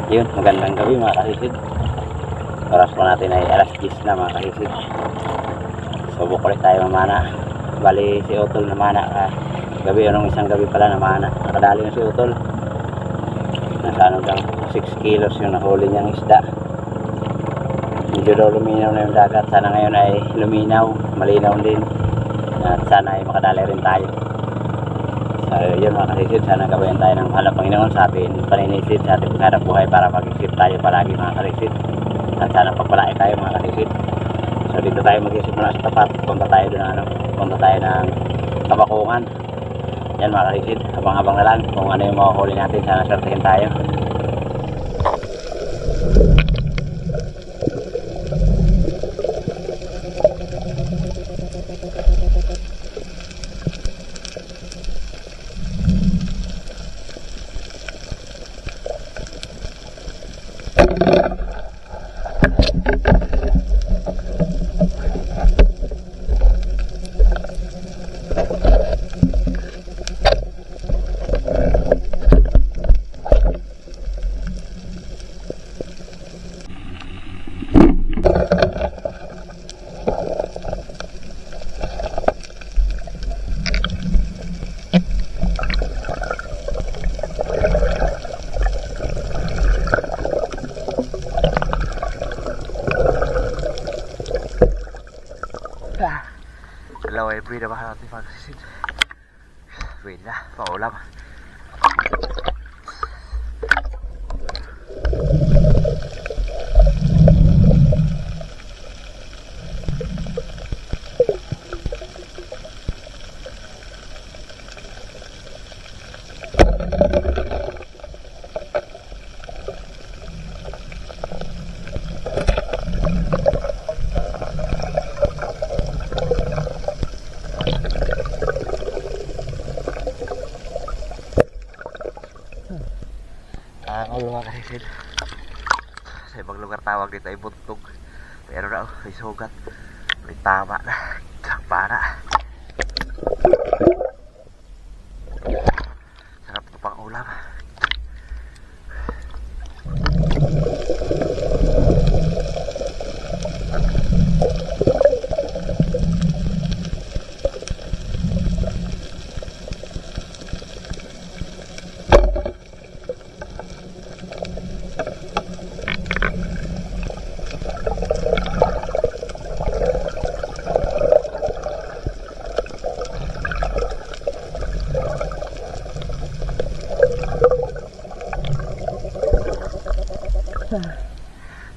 Yun, magandang gabi mga kahisid. Oras po natin ay alas 10 na mga kahisid. Subok ulit tayo mamana. Bali si Utol namana gabi, anong isang gabi pala namana. Nakadali na si Utol. Nasa ano daw, 6 kilos yung nahuli niyang isda. Medyo daw luminaw na yung dagat. Sana ngayon ay luminaw, malinaw din. At sana ay makadali rin tayo. So yun mga kasisid, sana gabayan tayo ng mahal na Panginoon sa ating paninisid, sa ating pagharap buhay para mag-isip tayo palagi mga kasisid. At sana pagpalain tayo mga kasisid. So dito tayo mag-isip muna sa tapat. Punta tayo ng Kabakungan. Yan mga kasisid, abang-abang na lang kung ano yung makuhuli natin. Sana swertihin tayo. Dalawa ay pwede ba natin pagsisid? Pwede na, paulam. Ang mga kasisid, sa ibang lugar tawag dito ay buntog, pero na may sugat, may tama na para sarap ito pang ulam.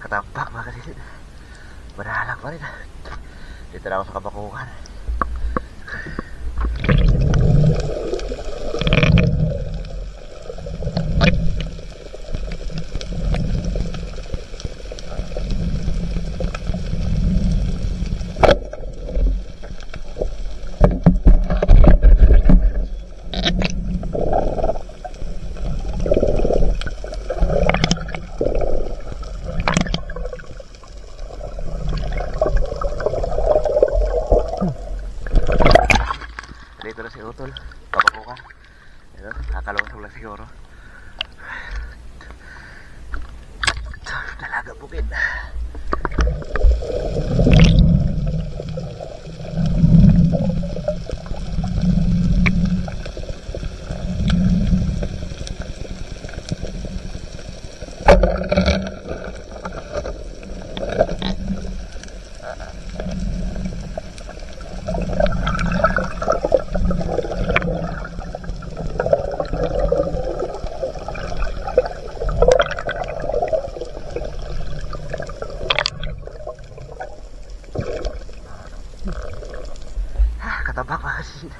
Katampak mga kasisid, madalang pa rin. Dito na ako sa Kabakungan. Dito na si Utol, Kabakungan. Nakalusog lang siguro. Dalaga bukid. Katabak mga kasisid.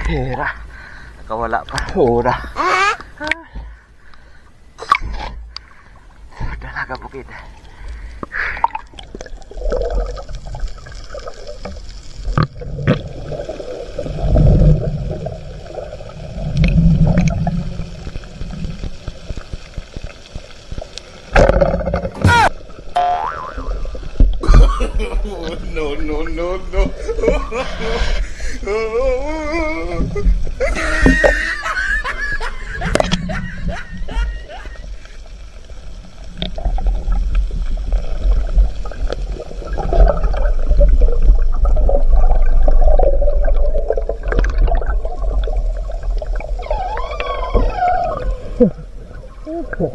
Hira. Nakawala pa. Hura. Dalaga bukid. No, no, no, no.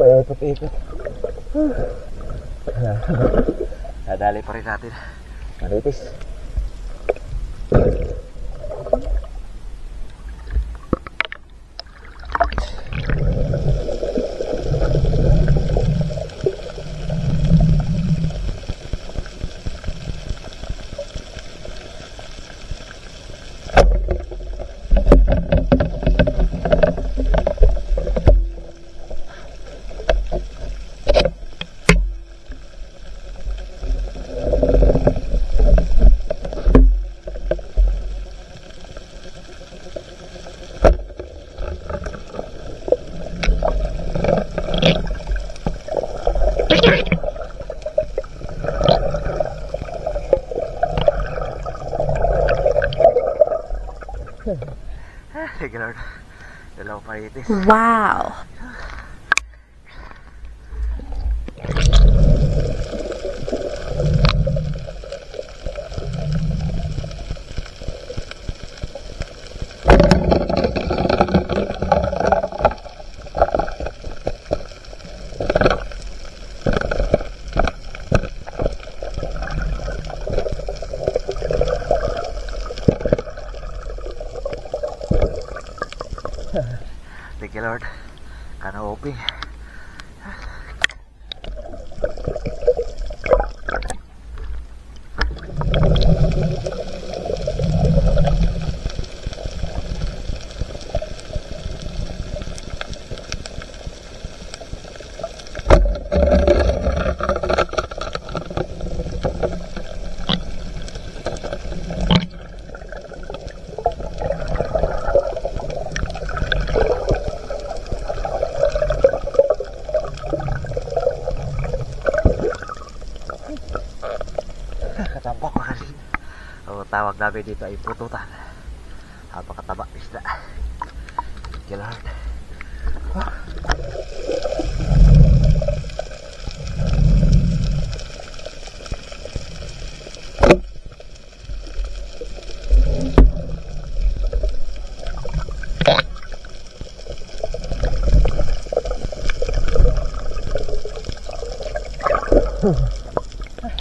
Paikot-ikot. Nadali pa rin natin. Maritis. Sige Lord, dalawang paritis. Wow! Thank you Lord. Kana uping. Katambak pa kasi. O tawag namin dito ay pututan. Napakataba isda. Thank you Lord.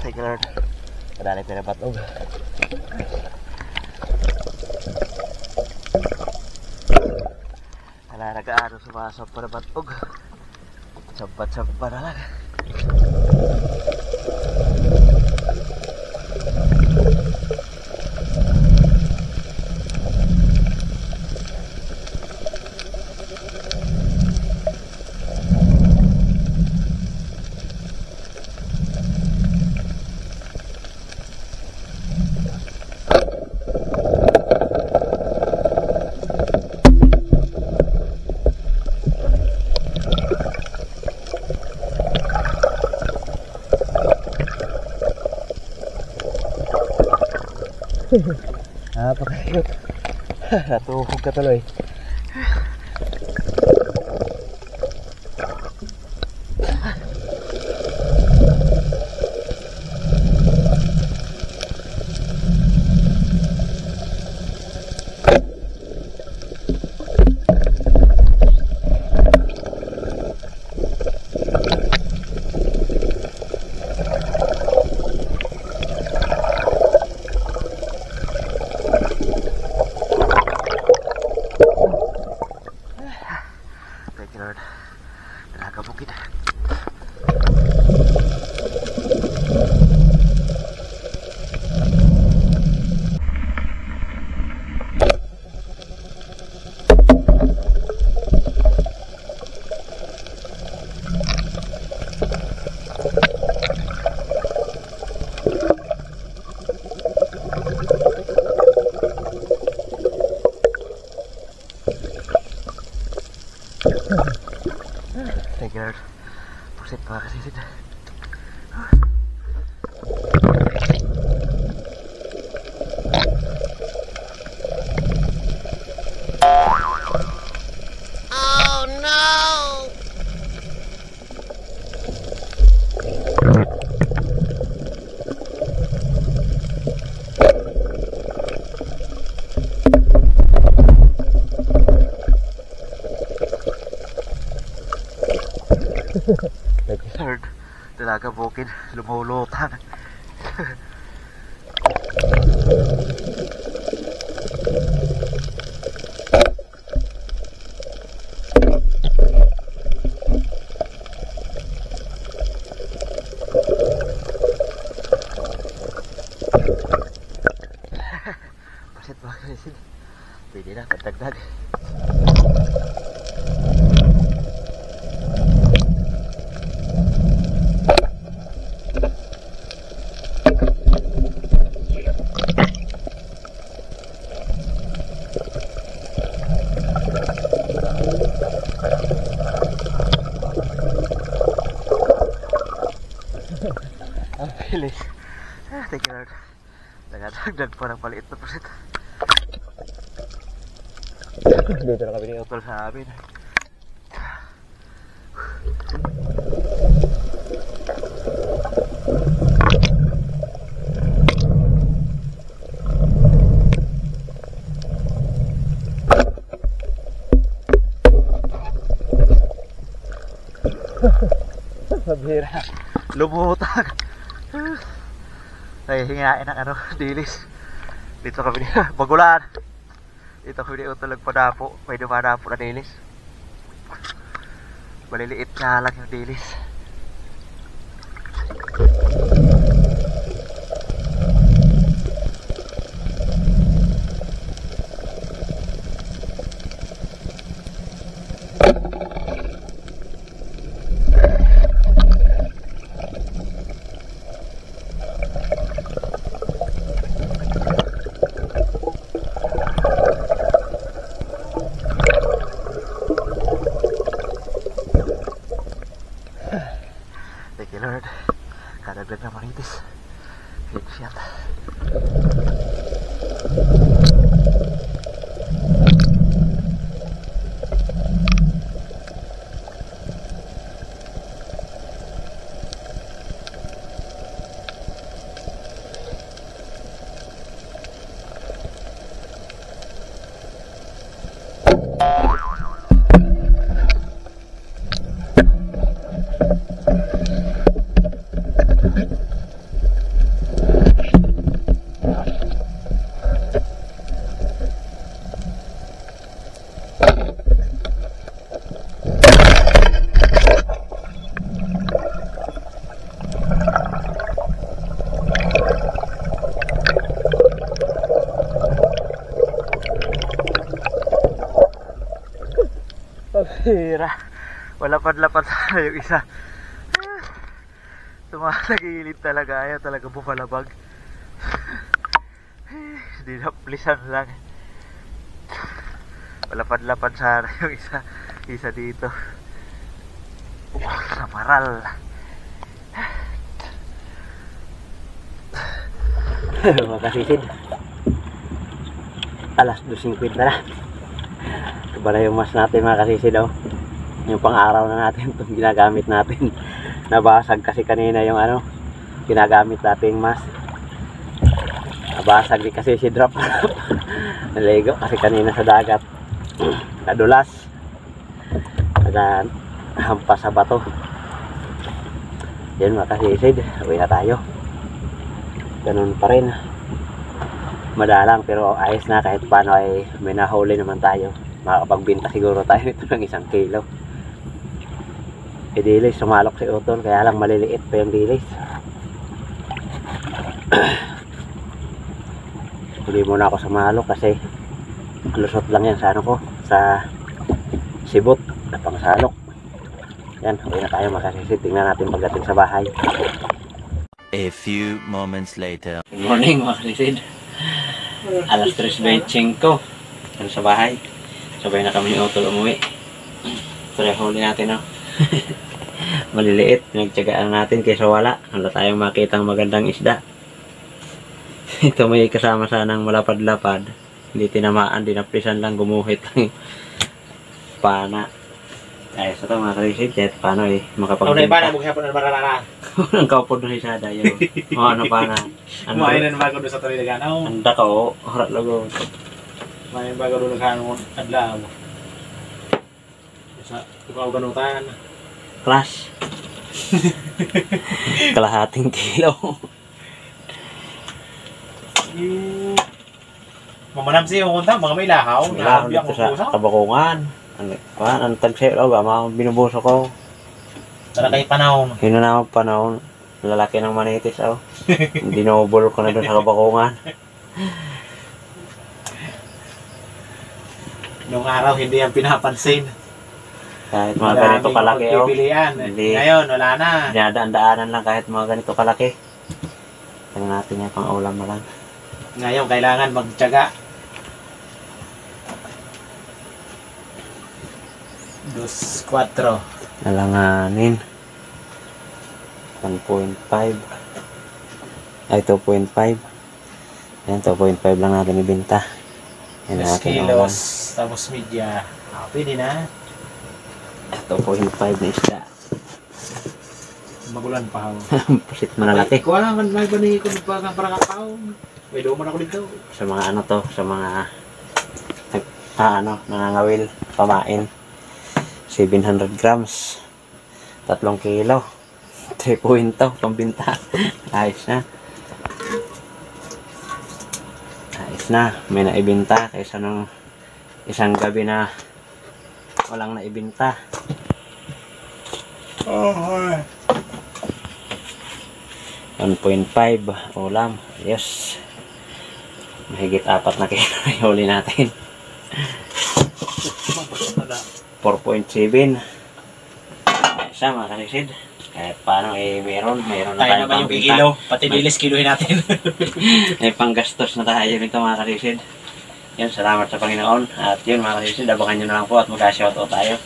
Thank you Lord. Kadali ko na batog. Wala nag-aano sumasap pa na batog. Sampat-sampa na lang. Napakahirap. Natuhog ka tuloy. talaga bukid, lumulutang. Pasit mga kaisid. Pwede na, pagdagdag. Ang bilis. Thank you Lord. Nagdagdag pa ng paliit na pasit. Dito na kami ni Utol sa amin. Sabira, lumutang. Ay, hingain ng ano, dilis. Dito kami magulan. Dito kami Utol nagpadapo. May dumadapo na dilis. Maliliit nga lang yung dilis. Thank you Lord. Kadagdag na maritis. Good shot. Hira. Walapad-lapad sana yung isa. Tumatagilid talaga. Ayaw talaga bumalabag. Dinaplisan lang. Walapad-lapad sana yung isa. Isa dito. Samaral. Mga kasisid, alas 2:50 na. Ito ba na yung mas natin mga kasisid, oh. Yung pang-araw na natin itong ginagamit natin. Nabasag kasi kanina yung ano ginagamit nating mas. Nabasag di kasi si drop. Naligo kasi kanina sa dagat. Nadulas. Naghampas sa bato. Yan mga kasisid, uwi na tayo. Ganun pa rin, madalang pero ayos na. Kahit paano ay may nahuli naman tayo. Makapagbinta siguro tayo ito ng 1 kilo. Dilis, sumalok si Utol, kaya lang maliliit pa yung dilis. Hindi muna ako sumalok kasi lusot lang yan sa ano ko, sa sibot na pangsalok. Yan, uwi na tayo mga kasisid. Tingnan natin pagdating sa bahay. A few moments later. Good morning mga kasisid. Alas 3:25 ano sa bahay. Sabay na kami ni Utol umuwi. Ito na huli natin, no? Maliliit, pinagtsagaan natin kaysa wala. Wala tayong makitang magandang isda. Ito may kasama sanang malapad-lapad. Hindi tinamaan, dinaplisan lang, gumuhit lang yung pana. Ayos ito mga kasisid. Kahit paano makapagbenta. Ano na pana, bukya po na mararara. Ang kaupod na isada yun. O ano pa na. Kumain na bago doon sa tuloy naganaw. Anda ka o. Harat lago. Kumain bago doon naganaw adlaw. Sa tukaw ganutan. Clash. Kalahating kilo. Mamanam siya yung kunta, mga may lahaw. Wala Nahabi dito ako sa puso. kabakungan. Ang tagsayo daw ba? Mga binubuso ko. Tara kay panahon. Yun na naman panahon. Lalaki ng manitis oh. Dinobol ko na doon sa kabakungan. Noong araw, hindi yan pinapansin. Kahit mga ganito kalaki oh. Pagpipilian. Hindi. Ngayon, wala na. Dinadaan-daanan lang kahit mga ganito kalaki. Tingnan natin yan pang ulam na lang. Ngayon, kailangan magtiyaga. 2-4. Alanganin. 1.5. Ay, 2.5. Ayan, 2.5 lang natin ibenta. Yan 2 natin kilos. Tapos media. Pwede na. 2.5 na isda. Magulan pa ako. Pusit malalaki. Ko lang, may banihi ko ng parang kakao. May doon ako dito. Sa mga ano to, sa mga nangangawil, pamain. 700 grams. 3 kilo. 3 pambinta. Ayos na. Ayos na. May naibinta kaysa nung isang gabi na walang naibinta. Oh, 1.5 ulam. Yes. Mahigit 4 na kilo na yung huli natin. 4.7. Isa mga kanisid. Kahit paano meron na tayo tayo naman yung pambinta. kilo. Pati bilis kiluhin natin. May panggastos na tayo nito mga kanisid. Yun, salamat sa Panginoon. At yun mga kanisid, abangan nyo na lang po at mag-shoutout tayo.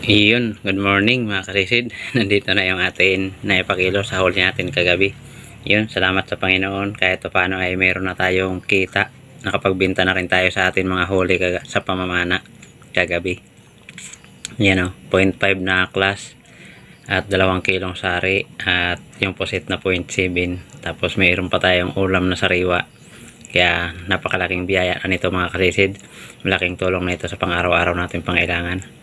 Iyon, good morning mga karisid. Nandito na yung atin na ipakilo sa huli natin kagabi. Yun, salamat sa Panginoon. Kahit paano ay meron na tayong kita. Nakapagbinta na rin tayo sa atin mga huli sa pamamana kagabi. Yan o, 0.5 na class at 2 kilong sari at yung pusit na 0.7. Tapos mayroon pa tayong ulam na sariwa. Kaya napakalaking biyaya na nito mga karisid. Malaking tulong na ito sa pang-araw-araw natin pangailangan.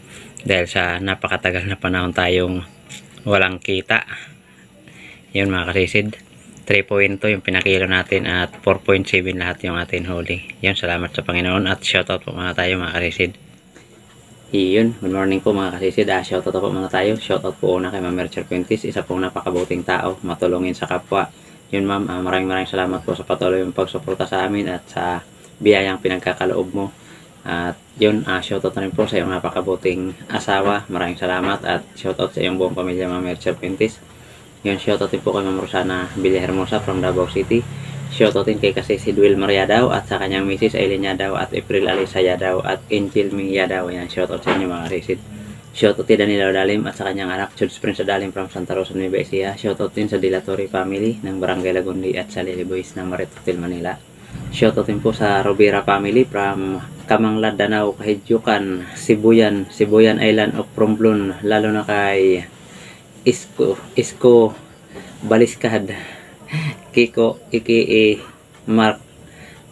Dahil sa napakatagal na panahon tayong walang kita. Yun mga kasisid. 3.2 yung pinakilo natin at 4.7 lahat yung atin huli. Yun, salamat sa Panginoon at shoutout po mga tayo mga kasisid. Yun, good morning po mga kasisid. Shoutout po mga tayo. Shoutout po una kay Ma'am Mercer Quintis. Isa pong napakabuting tao. Matulungin sa kapwa. Yun ma'am, maraming salamat po sa patuloy yung pagsuporta sa amin at sa biyayang pinagkakaloob mo. At yun, shoutout na rin po sa iyong napakabuting asawa. Maraming salamat at shoutout sa iyong buong pamilya Ma'am Mercer Quintis. Yun, shoutout din po kay Ma'am Rosana Villahermosa from Davao City. Shoutout din kay kasi si Duel Maria daw at sa kanyang Mrs. Aileen Yadaw at April Alisa Yadaw at Angel Ming Yadaw. Yan, shoutout sa inyo mga karisid. Shoutout din Danilo Dalim at sa kanyang anak Judes Prince Dalim from Santa Rosa, Nueva Ecija. Shoutout din sa Dilatory family ng Barangay Lagundi at sa Lily Boys ng Maritotil, Manila. Shoutout din po sa Robera family from Kamangla, Danau, Kahidjukan, Sibuyan Island of Romblon, lalo na kay Isko Baliskad, Kiko, Iki, Mark,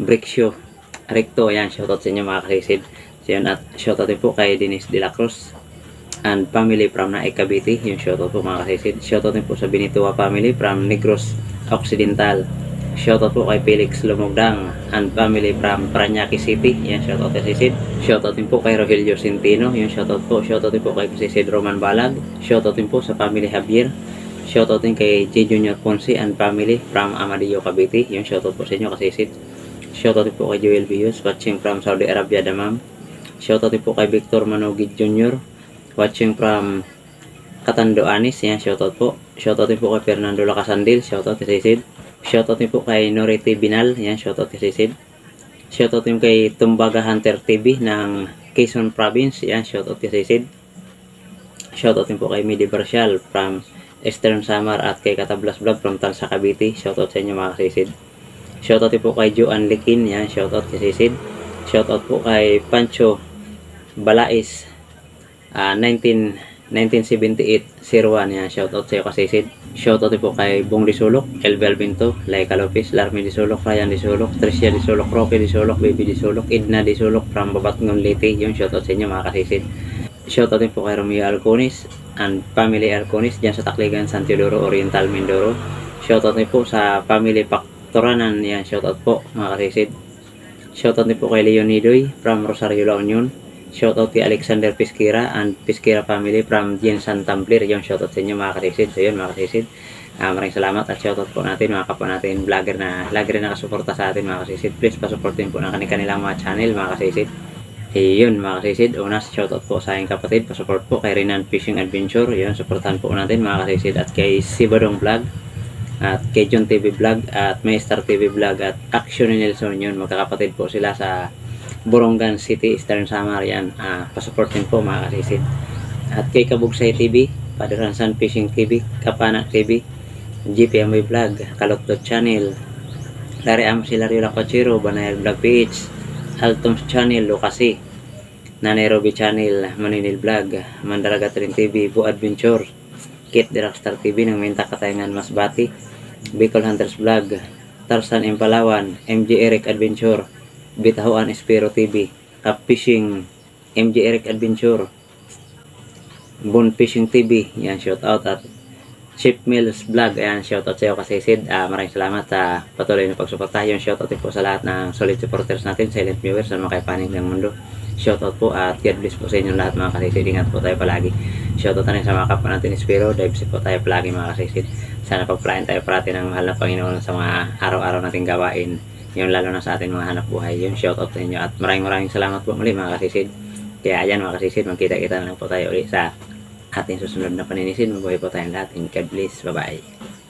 Brixio, Recto. Yan, shoutout sa inyo mga karisid. So yun, at shoutout din po kay Denise De La Cruz and family from Naik Cavite. Yung shoutout po mga karisid. Shoutout din po sa Binitua family from Negros Occidental. Shoutout po kay Felix Lumugdang and family from Parañaque City. Yan, shoutout kay Sisid. Shoutout din po kay Rogelio Centino. Yung shoutout po. Shoutout din po kay Sisid Roman Balag. Shoutout din po sa family Javier. Shoutout din kay J. Junior Ponce and family from Amadillo, Cavite. Yung shoutout po sa inyo kay Sisid. Shoutout din po kay Joel Bius watching from Saudi Arabia, Damam. Shoutout din po kay Victor Manogid Jr. watching from Katando Anis. Yan, shoutout po. Shoutout din po kay Fernando Lacasandil. Shoutout kay Sisid. Shoutout din po kay Norete Binal. Yan, shoutout kay Sisid. Shoutout din kay Tumbaga Hunter TV ng Quezon Province. Yan, shoutout kay Sisid. Shoutout din po kay Midi Barcial from Eastern Samar at kay Katablas Vlog from Tansa Cavite. Shoutout sa inyo mga Sisid. Shoutout din po kay Joan Likin. Yan, shoutout kay Sisid. Shoutout po kay Pancho Balais 1978-01. Yan, shoutout sa iyo kay Sisid. Shoutout po kay Bong Disulok, Elbel Binto, Laika Lopez, Larmy Disulok, Ryan Disulok, Tricia Disulok, Roque Disulok, Baby Disulok, Edna Disulok from Babatngon Leyte. Yung shoutout sa inyo mga kasisid. Shoutout din po kay Romeo Alconis and family Arconis dyan sa Tacligan, San Teodoro, Oriental, Mindoro. Shoutout din po sa family Pactoranan. Yan, shoutout po mga kasisid. Shoutout din po kay Leonidoy from Rosario, La Union. Shoutout kay Alexander Pisquera and Pisquera family from Jensan Tamplir. Yung shoutout sa inyo mga kasisid. So yun mga kasisid, maraming salamat at shoutout po natin mga kapwa natin vlogger na lagi rin nakasuporta sa atin mga kasisid. Please pasuportin po ng kanilang mga channel mga kasisid. Yun mga kasisid, una shoutout po sa aking kapatid, pasupport po kay Renan Fishing Adventure. Yun, supportan po natin mga kasisid, at kay Sibadong Vlog, at kay John TV Vlog, at Master TV Vlog, at Action ni Nelson. Yun, magkakapatid po sila sa Borongan City, Eastern Samar. Yan, pasuportin po mga kasisid. At kay Kabugsay TV, Padaransan Fishing TV, Kapanak TV, GPMB Vlog, Kalokdot Channel, Lari Amsilario Lacachero, Banayal Vlog PH, Altoms Channel, Lucasi, Nairobi Channel, Maninil Vlog, Mandaragat Rin TV, Bu Adventure, Kit Dirakstar TV ng Minta Katayangan Masbati, Bicol Hunters Vlog, Tarzan Impalawan, MJ Eric Adventure, Bitahuan Espero TV, Cap Fishing, MJ Eric Adventure, Bon Fishing TV. Yan, shout out. At Chip Mills Vlog, ayan, shoutout sa iyo kasisid. Maraming salamat sa patuloy na pagsuporta. Yung shoutout din po sa lahat ng solid supporters natin, silent viewers na makapanig ng mundo. Shoutout po at God bless po sa inyong lahat mga kasisid. Ingat po tayo palagi. Shoutout na rin sa mga kapwa natin Espero. Dive po tayo palagi mga kasisid. Sana pagplain tayo parati ng mahal na Panginoon sa mga araw-araw nating gawain. Yung lalo na sa ating mga hanap buhay. Yung shoutout sa inyo. At maraming salamat po muli mga kasisid. Kaya ayan mga kasisid, magkita-kita na po tayo ulit sa ating susunod na paninisid. Mabuhay po tayong lahat. And God bless. Bye-bye.